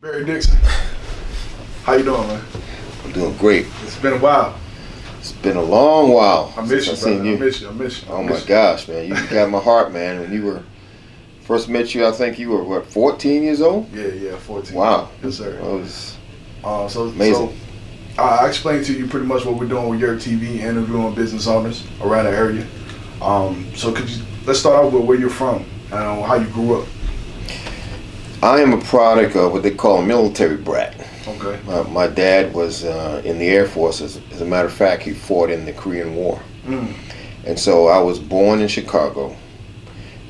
Barry Dixon, how you doing, man? I'm doing great. It's been a while. It's been a long while. I miss since you, I've brother. seen you. I miss you. Oh my gosh, man! You got my heart, man. When you were first met you, I think you were what, 14 years old? Yeah, 14. Wow. Yes, sir. That was So amazing. I explained to you pretty much what we're doing with YurpTV, interviewing business owners around the area. So let's start out with where you're from and how you grew up. I am a product of what they call a military brat. Okay. My dad was in the Air Force. As a matter of fact, he fought in the Korean War. And so I was born in Chicago.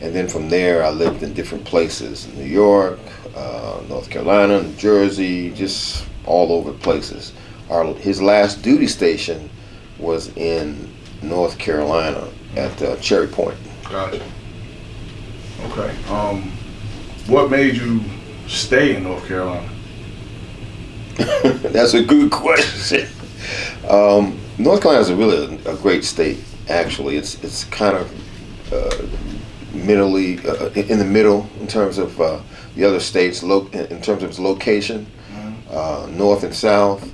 And then from there, I lived in different places. New York, North Carolina, New Jersey, just all over the places. His last duty station was in North Carolina at Cherry Point. Gotcha. Okay. What made you stay in North Carolina? That's a good question. North Carolina is really a great state. Actually, it's kind of middly in the middle in terms of the other states. In terms of its location, north and south.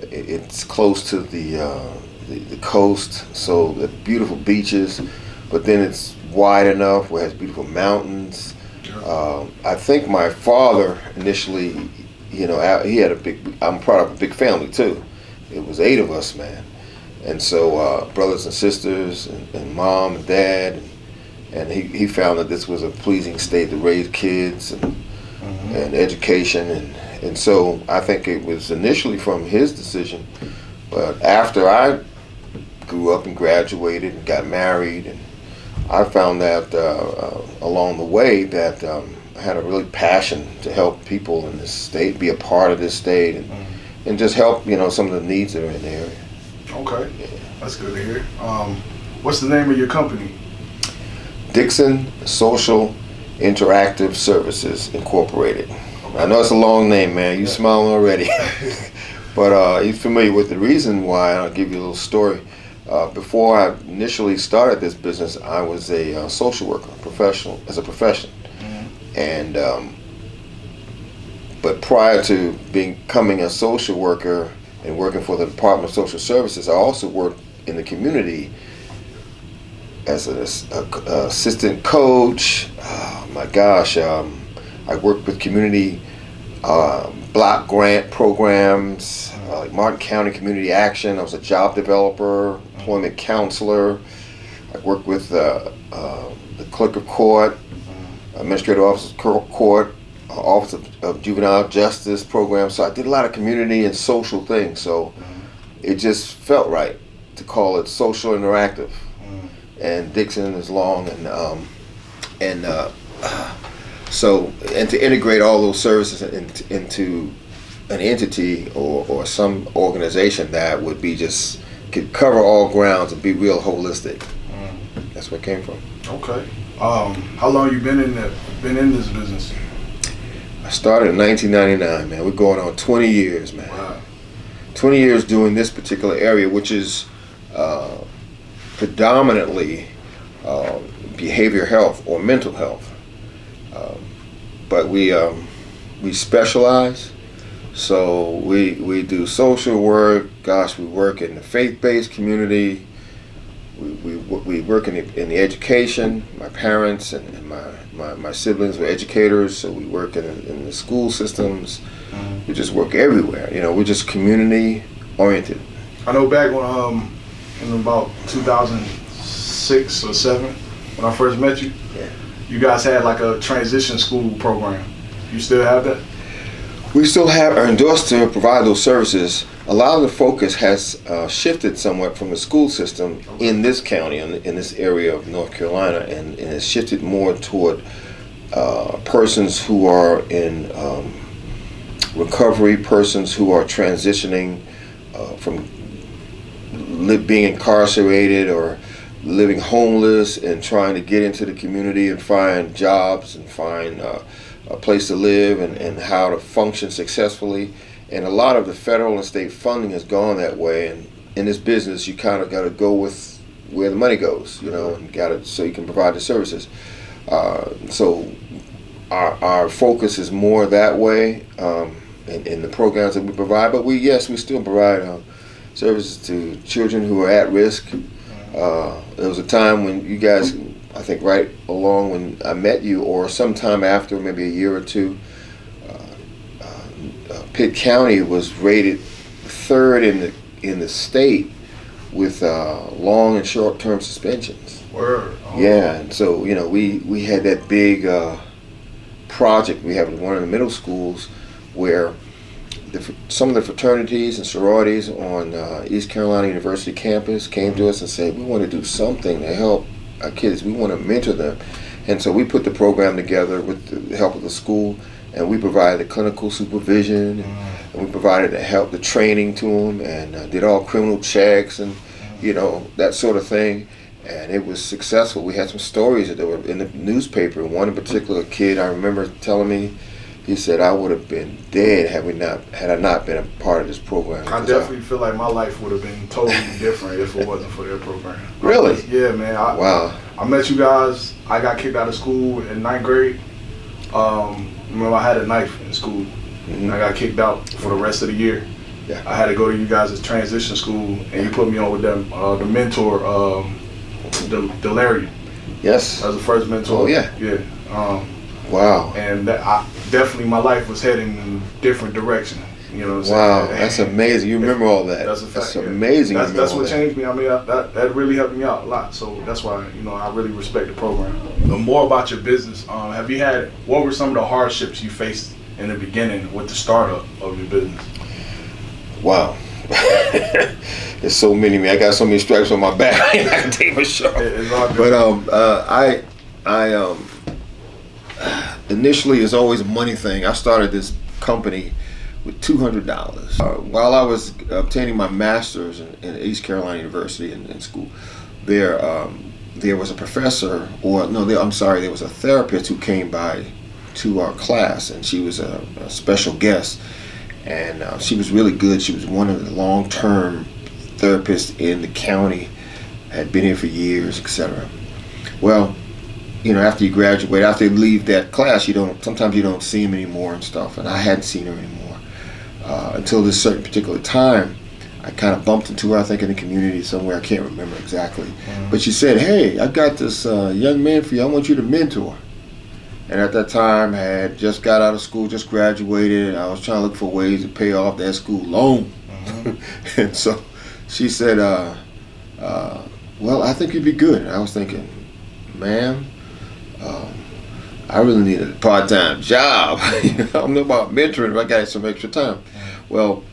It's close to the coast, so the beautiful beaches. But then it's wide enough where it has beautiful mountains. I think my father initially, he had I'm proud of a big family too. It was 8 of us, man. And so brothers and sisters and mom and dad. And he found that this was a pleasing state to raise kids and education. And so I think it was initially from his decision. But after I grew up and graduated and got married, and I found that along the way that I had a really passion to help people in this state, be a part of this state, and just help some of the needs that are in the area. Okay, that's good to hear. What's the name of your company? Dixon Social Interactive Services Incorporated. Okay. I know it's a long name, man. You smiling already. But you're familiar with the reason why. I'll give you a little story. Before I initially started this business, I was a social worker, as a profession. And but prior to becoming a social worker and working for the Department of Social Services, I also worked in the community as an assistant coach. Oh my gosh, I worked with community block grant programs, like Martin County Community Action. I was a job developer, employment counselor. I worked with the clerk of court, administrative office of court, office of juvenile justice program. So I did a lot of community and social things. So it just felt right to call it social interactive. And Dixon is long, and to integrate all those services into an entity or some organization that would be could cover all grounds and be real holistic. That's where it came from. Okay. How long you been in this business? I started in 1999, man. We're going on 20 years, man. Wow. 20 years doing this particular area, which is predominantly behavioral health or mental health. But we specialize. So we do social work. Gosh, we work in the faith-based community. We work in the education. My parents and my siblings were educators, so we work in the school systems. We just work everywhere. We're just community oriented. I know back when in about 2006 or 7, when I first met you, you guys had like a transition school program. You still have that? We still are endorsed to provide those services. A lot of the focus has shifted somewhat from the school system in this county, in this area of North Carolina, and has shifted more toward persons who are in recovery, persons who are transitioning from being incarcerated or living homeless and trying to get into the community and find jobs and find a place to live and how to function successfully. And a lot of the federal and state funding has gone that way. And in this business, you kind of got to go with where the money goes, and so you can provide the services. So our focus is more that way in the programs that we provide. But we still provide services to children who are at risk. There was a time when you guys, I think right along when I met you, or sometime after, maybe a year or two, Pitt County was rated third in the state with long and short-term suspensions. Word. Oh. Yeah, and so we had that big project we have at one of the middle schools where some of the fraternities and sororities on East Carolina University campus came to us and said, we want to do something to help our kids. We want to mentor them. And so we put the program together with the help of the school, and we provided the clinical supervision, and we provided the training to them, and did all criminal checks and that sort of thing. And it was successful. We had some stories that were in the newspaper. One in particular, kid I remember telling me, he said, I would have been dead had I not been a part of this program. I definitely feel like my life would have been totally different if it wasn't for their program. Really? Yeah, man. Wow. I met you guys. I got kicked out of school in 9th grade. Remember, I had a knife in school. And I got kicked out for the rest of the year. Yeah. I had to go to you guys' transition school, and you put me on with them, the mentor, Delarian. Yes. That was the first mentor. Oh, yeah. Yeah. Wow. And definitely my life was heading in a different direction. You know what I'm wow, saying? That's amazing. You remember all that. That's a fact. That's amazing. That's what changed me. I mean, that really helped me out a lot. So that's why, I really respect the program. The more about your business, what were some of the hardships you faced in the beginning with the startup of your business? Wow. There's so many, man. I got so many stripes on my back. I can take a shot. It's all good. But I initially, it's always a money thing. I started this company with $200. While I was obtaining my master's in East Carolina University in school, there was a professor, there was a therapist who came by to our class, and she was a special guest, and she was really good. She was one of the long-term therapists in the county, had been here for years, etc. Well, after you graduate, after you leave that class, sometimes you don't see them anymore and stuff, and I hadn't seen her anymore. Until this certain particular time, I kind of bumped into her, I think in the community somewhere, I can't remember exactly. But she said, hey, I got this young man for you, I want you to mentor. And at that time, I had just got out of school, just graduated, I was trying to look for ways to pay off that school loan. And so she said, well, I think you'd be good. And I was thinking, ma'am, I really need a part-time job. I don't know about mentoring if I got some extra time. Well,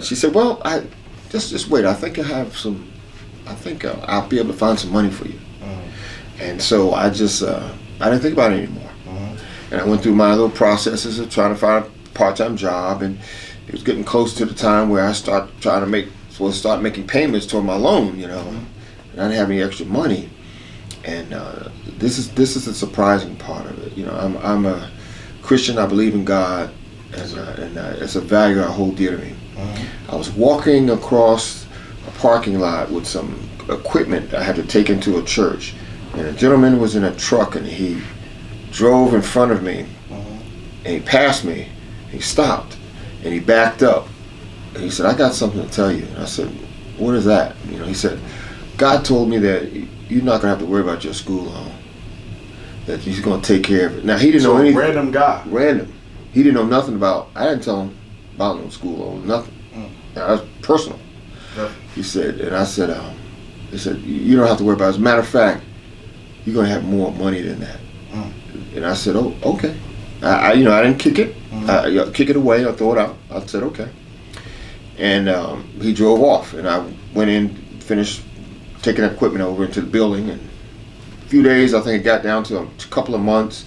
she said, well, I just wait. I think I'll be able to find some money for you. And so I didn't think about it anymore. And I went through my little processes of trying to find a part-time job, and it was getting close to the time where I start making payments toward my loan, and I didn't have any extra money. And this is the surprising part of it. I'm a Christian. I believe in God, and it's a value I hold dear to me. I was walking across a parking lot with some equipment I had to take into a church, and a gentleman was in a truck, and he drove in front of me, and he passed me. He stopped, and he backed up, and he said, "I got something to tell you." And I said, "What is that?" He said, "God told me that you're not gonna have to worry about your school loan. That He's gonna take care of it." Now he didn't know anything. Random guy. Random. He didn't know nothing about. I didn't tell him about no school loan. Nothing. Now, that's personal. Yeah. He said, and I said, he said, "You don't have to worry about it. As a matter of fact, you're gonna have more money than that." And I said, "Oh, okay." I didn't kick it. Kick it away or throw it out. I said, "Okay." And he drove off, and I went in, finished taking the equipment over into the building, and a few days, I think it got down to a couple of months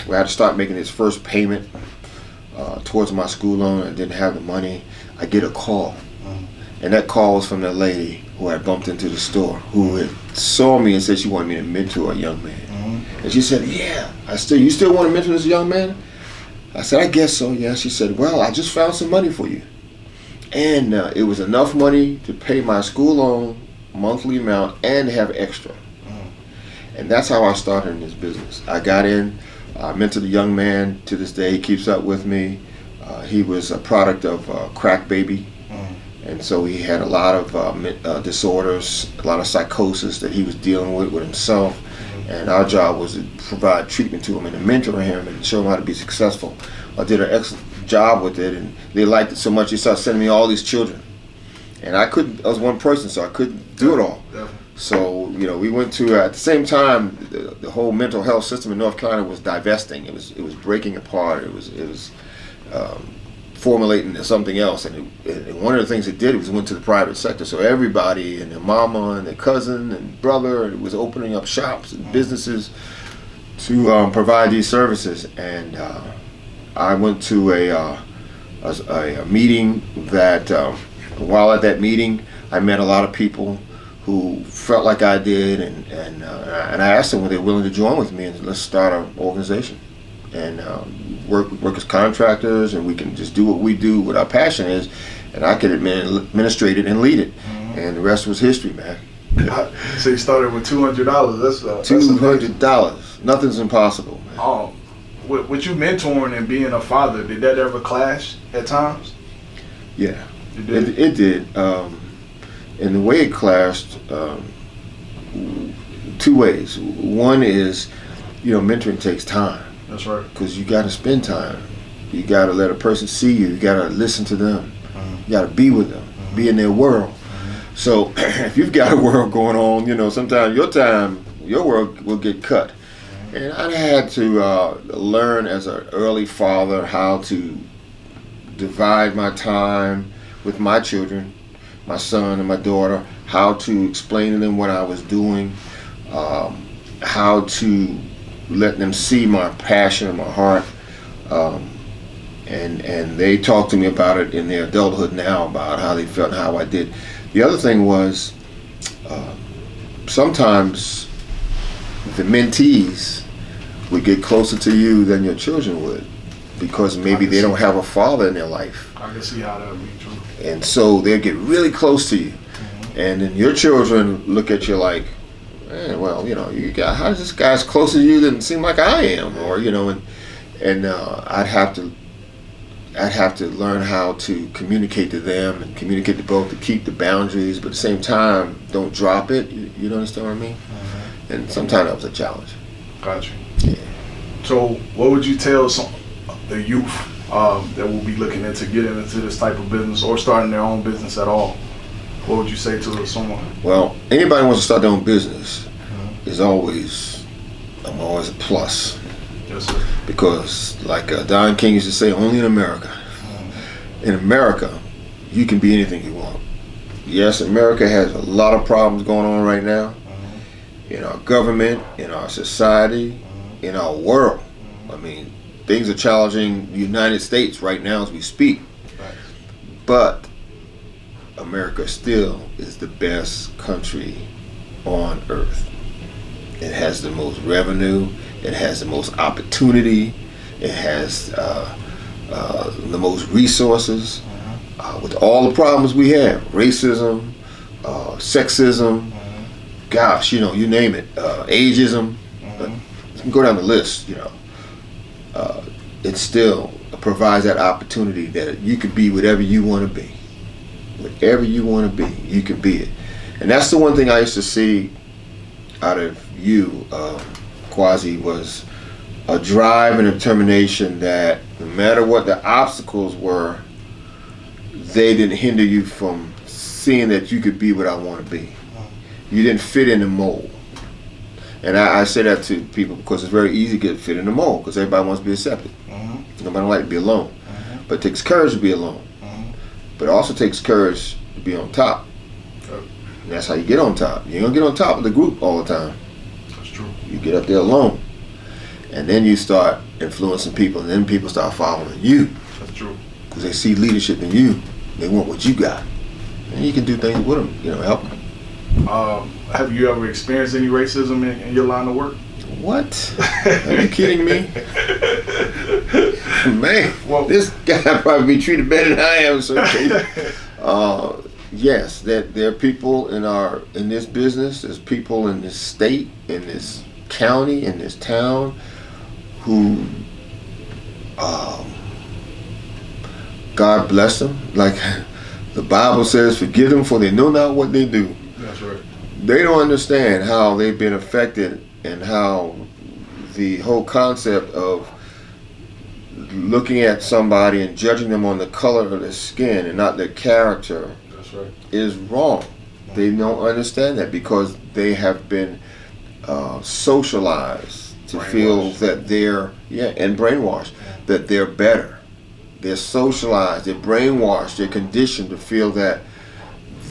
where I had to start making this first payment towards my school loan. I didn't have the money. I get a call, and that call was from that lady who I bumped into the store, who had saw me and said she wanted me to mentor a young man. And she said, "Yeah, you still want to mentor this young man?" I said, "I guess so, yeah." She said, "Well, I just found some money for you." And it was enough money to pay my school loan monthly amount and have extra. And that's how I started in this business. I got in I mentored a young man to this day. He keeps up with me. He was a product of crack baby. And so he had a lot of disorders, a lot of psychosis that he was dealing with himself. And our job was to provide treatment to him and to mentor him and show him how to be successful. I did an excellent job with it, and they liked it so much they started sending me all these children. And I was one person, so I couldn't do it all. So, we went to, at the same time, the whole mental health system in North Carolina was divesting. It was breaking apart. It was formulating into something else. And one of the things it did was went to the private sector. So everybody and their mama and their cousin and brother was opening up shops and businesses to provide these services. And I went to a meeting that, while at that meeting, I met a lot of people who felt like I did, and I asked them were they willing to join with me and let's start an organization and work as contractors, and we can just do what we do, what our passion is, and I could administrate it and lead it, and the rest was history, man. So you started with $200. That's $200. Nothing's impossible, man. With you mentoring and being a father, did that ever clash at times? Yeah, it did. And the way it clashed, two ways. One is, mentoring takes time. That's right. Because you got to spend time. You got to let a person see you. You got to listen to them. You got to be with them, be in their world. So if you've got a world going on, sometimes your world will get cut. And I had to learn as an early father how to divide my time with my children, my son and my daughter, how to explain to them what I was doing, how to let them see my passion and my heart, and they talk to me about it in their adulthood now, about how they felt and how I did. The other thing was sometimes the mentees would get closer to you than your children would, because maybe they don't have a father in their life. I can see how that would be true. And so they'll get really close to you. And then your children look at you like, well, how is this guy's closer to you than it seem like I am? Or, and I'd have to learn how to communicate to them and communicate to both, to keep the boundaries, but at the same time, don't drop it. You understand what I mean? And sometimes that was a challenge. Gotcha. Yeah. So what would you tell the youth that will be looking into getting into this type of business or starting their own business at all? What would you say to someone? Well, anybody who wants to start their own business is always a plus. Yes, sir. Because like Don King used to say, only in America. In America, you can be anything you want. Yes, America has a lot of problems going on right now in our government, in our society, in our world. I mean, things are challenging the United States right now as we speak. Right. But America still is the best country on earth. It has the most revenue. It has the most opportunity. It has the most resources. With all the problems we have, racism, sexism, gosh, you name it, ageism, you can go down the list, it still provides that opportunity that you could be whatever you want to be. Whatever you want to be, you can be it. And that's the one thing I used to see out of you, Quasi, was a drive and a determination that no matter what the obstacles were, they didn't hinder you from seeing that you could be what I want to be. You didn't fit in the mold. And I say that to people because it's very easy to get fit in the mold because everybody wants to be accepted. Nobody like to be alone. But it takes courage to be alone. But it also takes courage to be on top. And that's how you get on top. You don't get on top of the group all the time. That's true. You get up there alone. And then you start influencing people, and then people start following you. That's true. Because they see leadership in you. They want what you got. And you can do things with them, help them. Have you ever experienced any racism in your line of work? What? Are you kidding me? Man, well, this guy probably be treated better than I am. So, yes, there are people in this business. There's people in this state, in this county, in this town, who, God bless them. Like the Bible says, forgive them for they know not what they do. That's right. They don't understand how they've been affected and how the whole concept of looking at somebody and judging them on the color of their skin and not their character. That's right. Is wrong. They don't understand that because they have been socialized to feel that they're, and brainwashed, that they're better. They're socialized, they're brainwashed, they're conditioned to feel that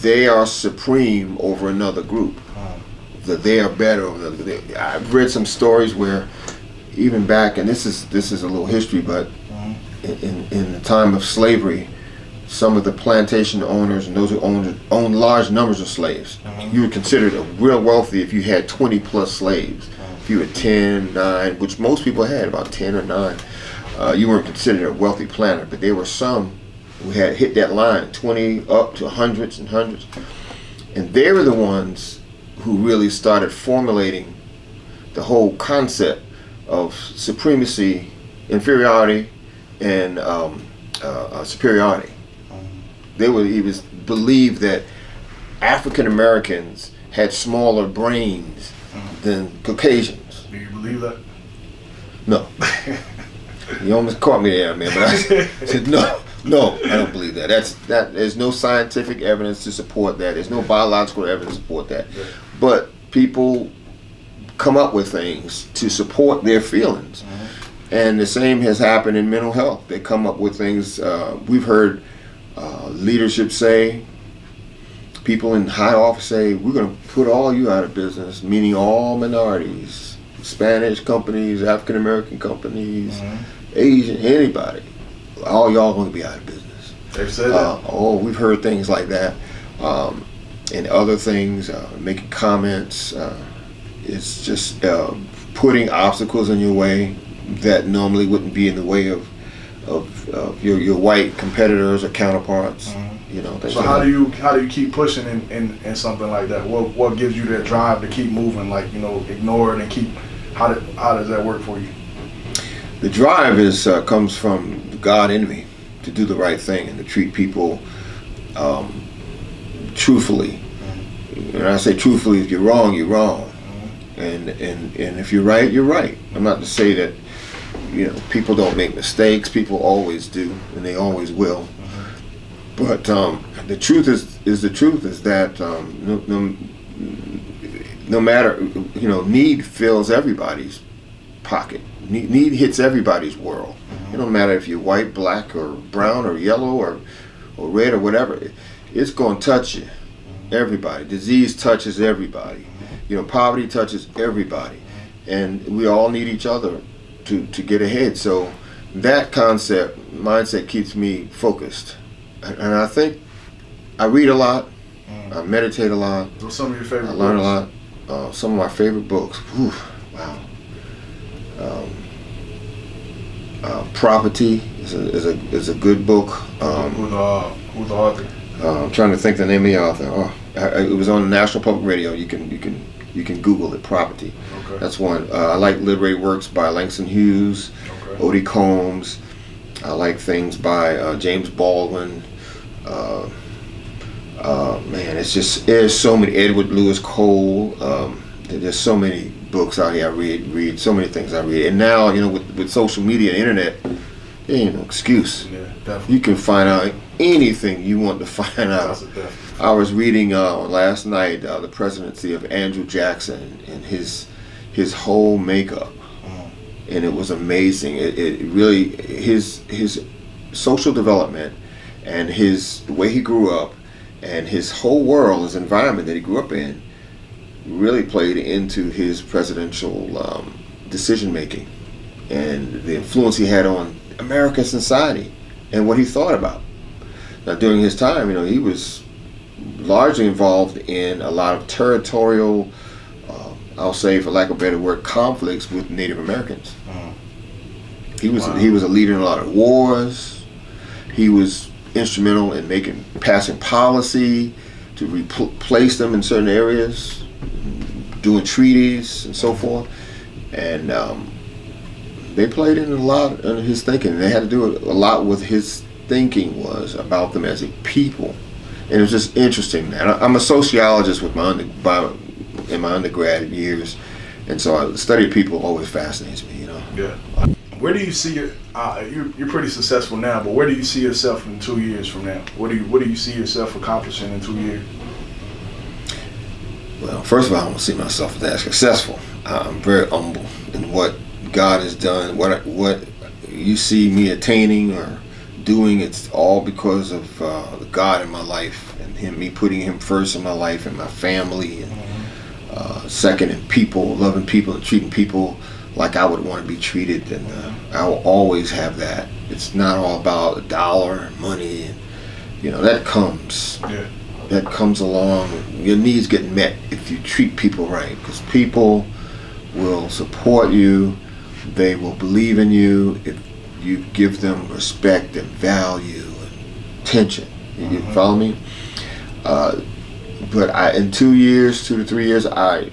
they are supreme over another group, that they are better. I've read some stories where even back, and this is a little history, but in the time of slavery, some of the plantation owners and those who owned large numbers of slaves, you were considered real wealthy if you had 20 plus slaves. If you had 10, 9, which most people had about 10 or 9, you weren't considered a wealthy planter. But there were some who had hit that line, 20 up to hundreds and hundreds. And they were the ones who really started formulating the whole concept of supremacy, inferiority, and superiority. They would even believe that African Americans had smaller brains than Caucasians. Do you believe that? No. You almost caught me there, man. But I said no, I don't believe that. There's no scientific evidence to support that. There's no biological evidence to support that. Yeah. But people come up with things to support their feelings, and the same has happened in mental health. They come up with things. We've heard leadership say, people in high office say, we're going to put all you out of business, meaning all minorities, Spanish companies, African American companies, Asian, anybody. All y'all going to be out of business. They've said that. We've heard things like that. And other things, making comments. It's just putting obstacles in your way that normally wouldn't be in the way of your white competitors or counterparts. You know. So how do you keep pushing in something like that? What gives you that drive to keep moving? Like, ignore it and keep. How does that work for you? The drive comes from God in me to do the right thing and to treat people truthfully. And I say truthfully, if you're wrong, you're wrong. And if you're right, you're right. I'm not to say that people don't make mistakes. People always do, and they always will. But the truth is that no matter need fills everybody's pocket. Need hits everybody's world. It don't matter if you're white, black, or brown, or yellow, or red, or whatever. It's going to touch you. Everybody. Disease touches everybody. Poverty touches everybody, and we all need each other to get ahead. So that mindset keeps me focused. And I think I read a lot, I meditate a lot. What's some of your favorite books? I learn a lot. Some of my favorite books. Whew, wow. Property is a good book. Who's the author? I'm trying to think the name of the author. It was on National Public Radio. You can Google it. Property. Okay. That's one. I like Literary Works by Langston Hughes, Odie Combs. I like things by James Baldwin. Man, there's so many. Edward Lewis Cole. There's so many books out here. I read so many things I read. And now, with social media and internet, there ain't no excuse. Yeah, definitely. You can find out anything you want to find out. I was reading last night the presidency of Andrew Jackson and his whole makeup, and it was amazing. It really his social development and the way he grew up and his whole world, his environment that he grew up in, really played into his presidential decision making and the influence he had on American society and what he thought about. Now, during his time, he was largely involved in a lot of territorial, I'll say, for lack of a better word, conflicts with Native Americans. He was a leader in a lot of wars. He was instrumental in passing policy to replace them in certain areas, doing treaties and so forth. And they played in a lot of his thinking. They had to do a lot with his thinking was about them as a people, and it was just interesting. And I'm a sociologist with in my undergrad years, and so the study of people always fascinates me. Yeah. Where do you see you're pretty successful now, but where do you see yourself in 2 years from now? What do you see yourself accomplishing in 2 years? Well, first of all, I don't see myself as successful. I'm very humble in what God has done. What you see me attaining or doing, it's all because of the God in my life and me putting Him first in my life and my family, and second in people, loving people and treating people like I would want to be treated, and I will always have that. It's not all about a dollar and money, and that comes. Yeah. That comes along. Your needs get met if you treat people right, because people will support you. They will believe in you if you give them respect and value and attention. You follow me? But in 2 years, 2 to 3 years, I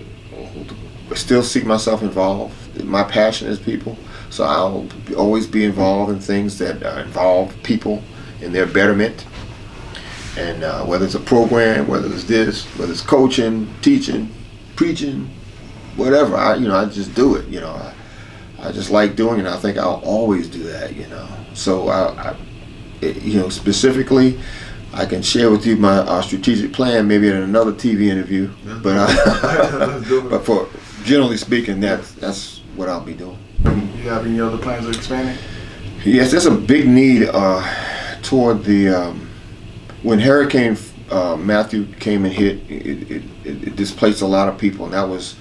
still see myself involved. My passion is people, so I'll always be involved in things that involve people in their betterment. And whether it's a program, whether it's this, whether it's coaching, teaching, preaching, whatever, I just do it. I just like doing it. I think I'll always do that. So specifically, I can share with you our strategic plan maybe in another TV interview. But for generally speaking, that's what I'll be doing. You have any other plans of expanding? Yes, there's a big need toward the when Hurricane Matthew came and hit. It displaced a lot of people, and that was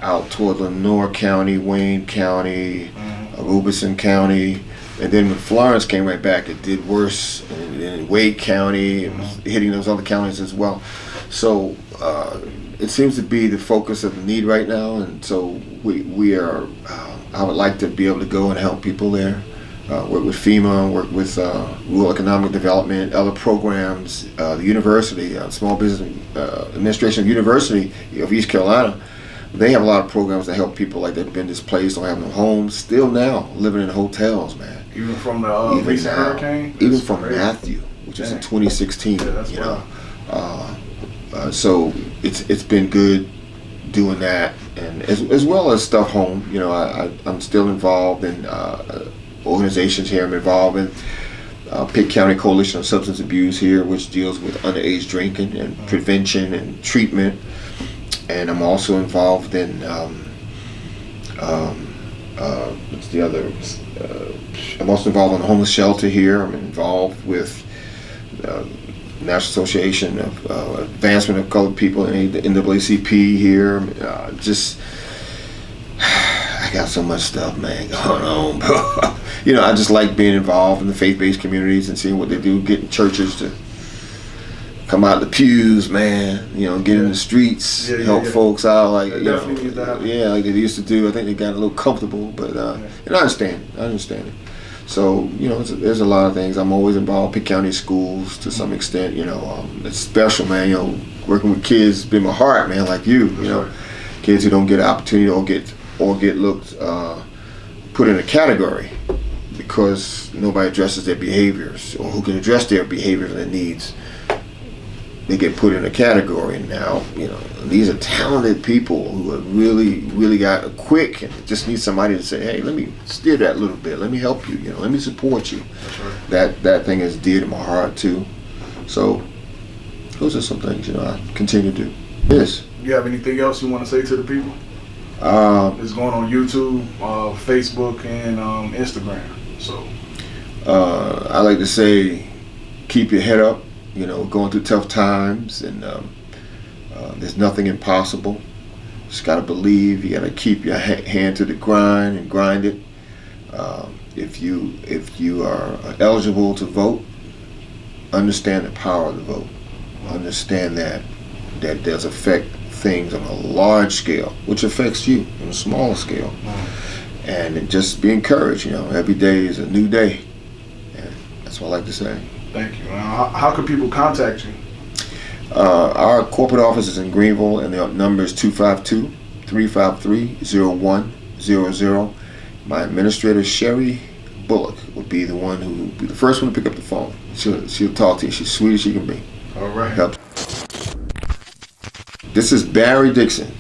out toward Lenore County, Wayne County, Robeson County. And then when Florence came right back, it did worse in Wade County. It was hitting those other counties as well. So it seems to be the focus of the need right now. And so we are, I would like to be able to go and help people there. Work with FEMA, work with Rural Economic Development, other programs, the university, Small Business Administration University of East Carolina. They have a lot of programs that help people like they've been displaced, don't have no homes, still now living in hotels, man. Even from the recent hurricane? Even from Matthew, which is in 2016. Yeah, that's wild. So it's been good doing that, and as well as stuff home. I'm still involved in organizations here. I'm involved in Pitt County Coalition on Substance Abuse here, which deals with underage drinking and prevention and treatment. And I'm also involved in what's the other? I'm also involved in the homeless shelter here. I'm involved with National Association of Advancement of Colored People, and the NAACP here. I got so much stuff, man, going on, bro. I just like being involved in the faith-based communities and seeing what they do, getting churches to come out of the pews, man. Get in the streets, help folks out, like like they used to do. I think they got a little comfortable, but and I understand it. So there's a lot of things. I'm always involved in Pitt County schools to some extent. It's special, man. Working with kids has been my heart, man. Like you, kids who don't get an opportunity or get looked put in a category because nobody addresses their behaviors, or who can address their behaviors and their needs. They get put in a category, and now these are talented people who have really got quick, and just need somebody to say, hey, let me steer that a little bit, let me help you, let me support you. That's right. That thing is dear to my heart too. So those are some things I continue to do. Yes. You have anything else you want to say to the people? It's going on YouTube, Facebook, and Instagram. So I like to say, keep your head up. Going through tough times, and there's nothing impossible. Just gotta believe. You gotta keep your hand to the grind and grind it. If you are eligible to vote, understand the power of the vote. Understand that does affect things on a large scale, which affects you on a smaller scale. And just be encouraged. Every day is a new day, and that's what I like to say. Thank you. How can people contact you? Our corporate office is in Greenville, and the number is 252-353-0100. My administrator, Sherry Bullock, would be the one who would be the first one to pick up the phone. She'll talk to you. She's sweet as she can be. All right. Help. This is Barry Dixon,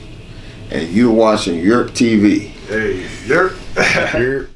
and you're watching YurpTV. Hey, Yurp.